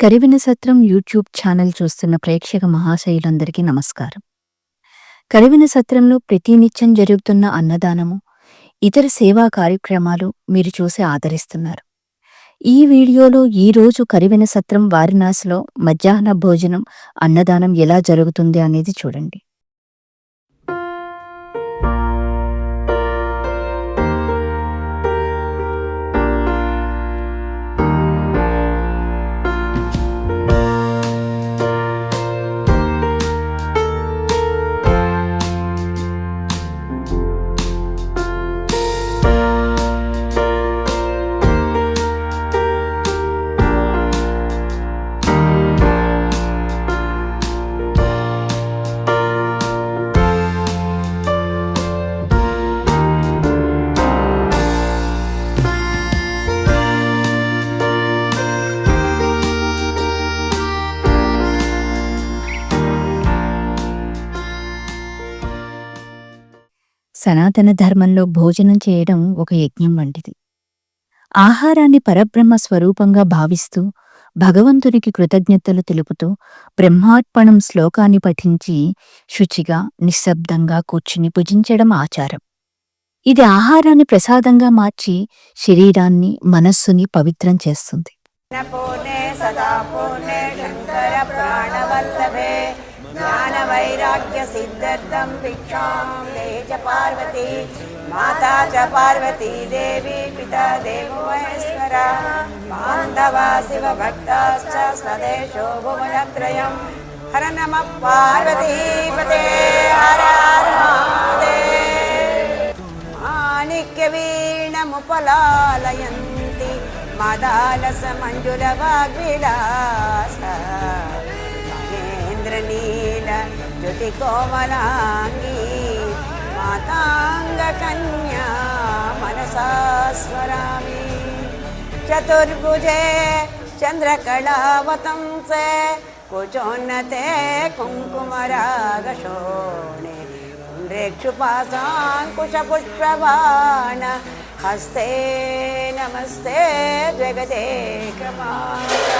కరివిన సత్రం YouTube channel చూస్తున్న ప్రేక్షక మహాశయులందరికీ నమస్కారం. కరివిన సత్రంలో ప్రతినిత్యం జరుగుతున్న అన్నదానము, ఇతర సేవా కార్యక్రమాలు మీరు చూసి ఆదరిస్తున్నారు. ఈ వీడియోలో ఈరోజు కరివిన సత్రం వారణాసిలో మధ్యాహ్న భోజనం, అన్నదానం ఎలా జరుగుతుంది అనేది చూడండి. సనాతన ధర్మంలో భోజనం చేయడం ఒక యజ్ఞం వంటిది. ఆహారాన్ని పరబ్రహ్మ స్వరూపంగా భావిస్తూ భగవంతునికి కృతజ్ఞతలు తెలుపుతూ బ్రహ్మార్పణం శ్లోకాన్ని పఠించి శుచిగా నిశ్శబ్దంగా కూర్చుని భుజించడం ఆచారం. ఇది ఆహారాన్ని ప్రసాదంగా మార్చి శరీరాన్ని, మనస్సుని పవిత్రం చేస్తుంది. ज्ञान वैराग्य सिद्धर्थं भिक्षां देहि च पार्वती माता च पार्वती देवी पिता देवो महेश्वरः बान्धवा शिवभक्ताश्च स्वदेशो भुवनत्रयं हर नमः पार्वतीपते हर हर महादेव माणिक्यवीणमुपलालयन्ति मदालसमञ्जुलवाग्विलास नील ज्योति कोमलांगी मातांग कन्या मनसा स्मरामि चतुर्भुजे चंद्रकलावतंसे कुचोन्नते कुंकुमरागशोणे पुण्ड्रेक्षुपाशाङ्कुशपुष्पबाण हस्ते नमस्ते जगदेकमाता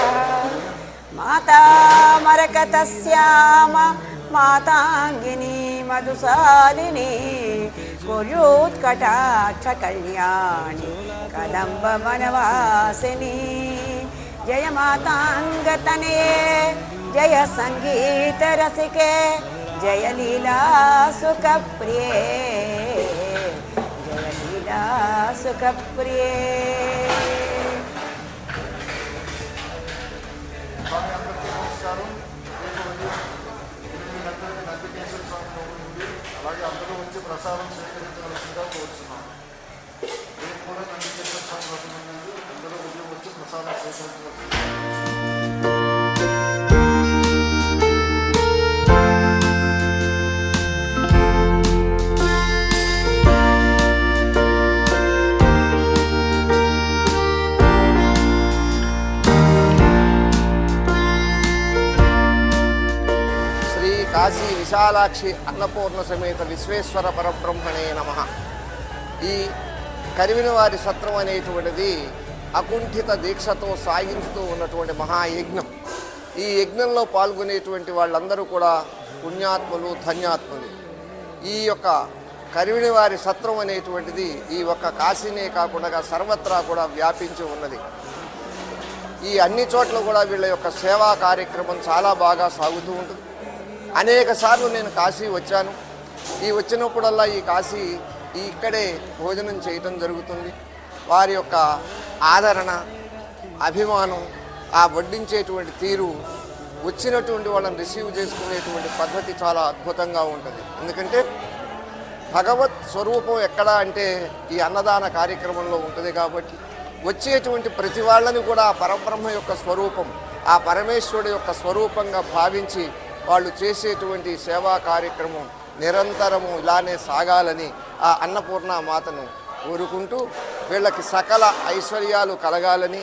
माता मरकतस्याम मातांगिनी मधुशालिनी कुर्युत्कटाक्ष कल्याणी कदम्ब वनवासिनी जय मातांगतने जय संगीत रसिके जय लीला सुखप्रिये जय लीला सुखप्रिये. అలాగే అందరూ వచ్చి ప్రసాదం స్వీకరించవలసిందిగా కోరుతున్నాం. రేపు కూడా నందికేశ్వర స్వామి వ్రతం ఉన్నది, అందరూ ఉదయం వచ్చి ప్రసాదం స్వీకరించవలసింది. కాశీ విశాలాక్షి అన్నపూర్ణ సమేత విశ్వేశ్వర పరబ్రహ్మణే నమః. ఈ కరివినవారి సత్రం అనేటువంటిది అకుంఠిత దీక్షతో సాగించుతూ ఉన్నటువంటి మహాయజ్ఞం. ఈ యజ్ఞంలో పాల్గొనేటువంటి వాళ్ళందరూ కూడా పుణ్యాత్ములు, ధన్యాత్ములు. ఈ యొక్క కరివినవారి సత్రం అనేటువంటిది ఈ ఒక్క కాశీనే కాకుండా సర్వత్రా కూడా వ్యాపించి ఉన్నది. ఈ అన్ని చోట్ల కూడా వీళ్ళ యొక్క సేవా కార్యక్రమం చాలా బాగా సాగుతూ ఉంటుంది. అనేక సార్లు నేను కాశీ వచ్చాను. ఈ వచ్చినప్పుడల్లా ఈ కాశీ ఇక్కడే భోజనం చేయటం జరుగుతుంది. వారి యొక్క ఆదరణ, అభిమానం, ఆ వడ్డించేటువంటి తీరు, వచ్చినటువంటి వాళ్ళని రిసీవ్ చేసుకునేటువంటి పద్ధతి చాలా అద్భుతంగా ఉంటుంది. ఎందుకంటే భగవత్ స్వరూపం ఎక్కడ అంటే ఈ అన్నదాన కార్యక్రమంలో ఉంటుంది. కాబట్టి వచ్చేటువంటి ప్రతి వాళ్ళని కూడా ఆ పరబ్రహ్మ యొక్క స్వరూపం, ఆ పరమేశ్వరుడు యొక్క స్వరూపంగా భావించి వాళ్ళు చేసేటువంటి సేవా కార్యక్రమం నిరంతరము ఇలానే సాగాలని ఆ అన్నపూర్ణ మాతను కోరుకుంటూ వీళ్ళకి సకల ఐశ్వర్యాలు కలగాలని.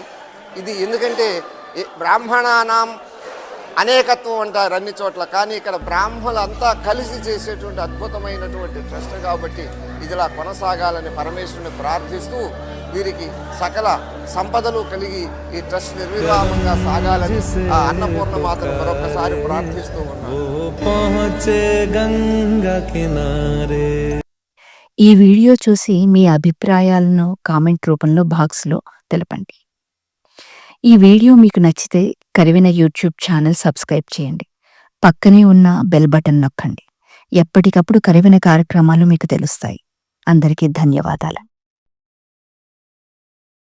ఇది ఎందుకంటే బ్రాహ్మణానాం అనేకత్వం అంటారు అన్ని చోట్ల, కానీ ఇక్కడ బ్రాహ్మణులంతా కలిసి చేసేటువంటి అద్భుతమైనటువంటి ట్రస్ట్ కాబట్టి ఇదిలా కొనసాగాలని పరమేశ్వరుని ప్రార్థిస్తూ వీరికి సకల సంపదలు కలిగి ఈ ట్రస్ట్ నిర్విరామంగా సాగాలని ఆ అన్నపూర్ణ మాతను మరొకసారి ప్రార్థిస్తూ ఉన్నాను. ఈ వీడియో చూసి మీ అభిప్రాయాలను కామెంట్ రూపంలో బాక్స్లో తెలపండి. ఈ వీడియో మీకు నచ్చితే కరివిన యూట్యూబ్ ఛానల్ సబ్స్క్రైబ్ చేయండి. పక్కనే ఉన్న బెల్ బటన్ నొక్కండి. ఎప్పటికప్పుడు కరివిన కార్యక్రమాలు మీకు తెలుస్తాయి. అందరికీ ధన్యవాదాలు.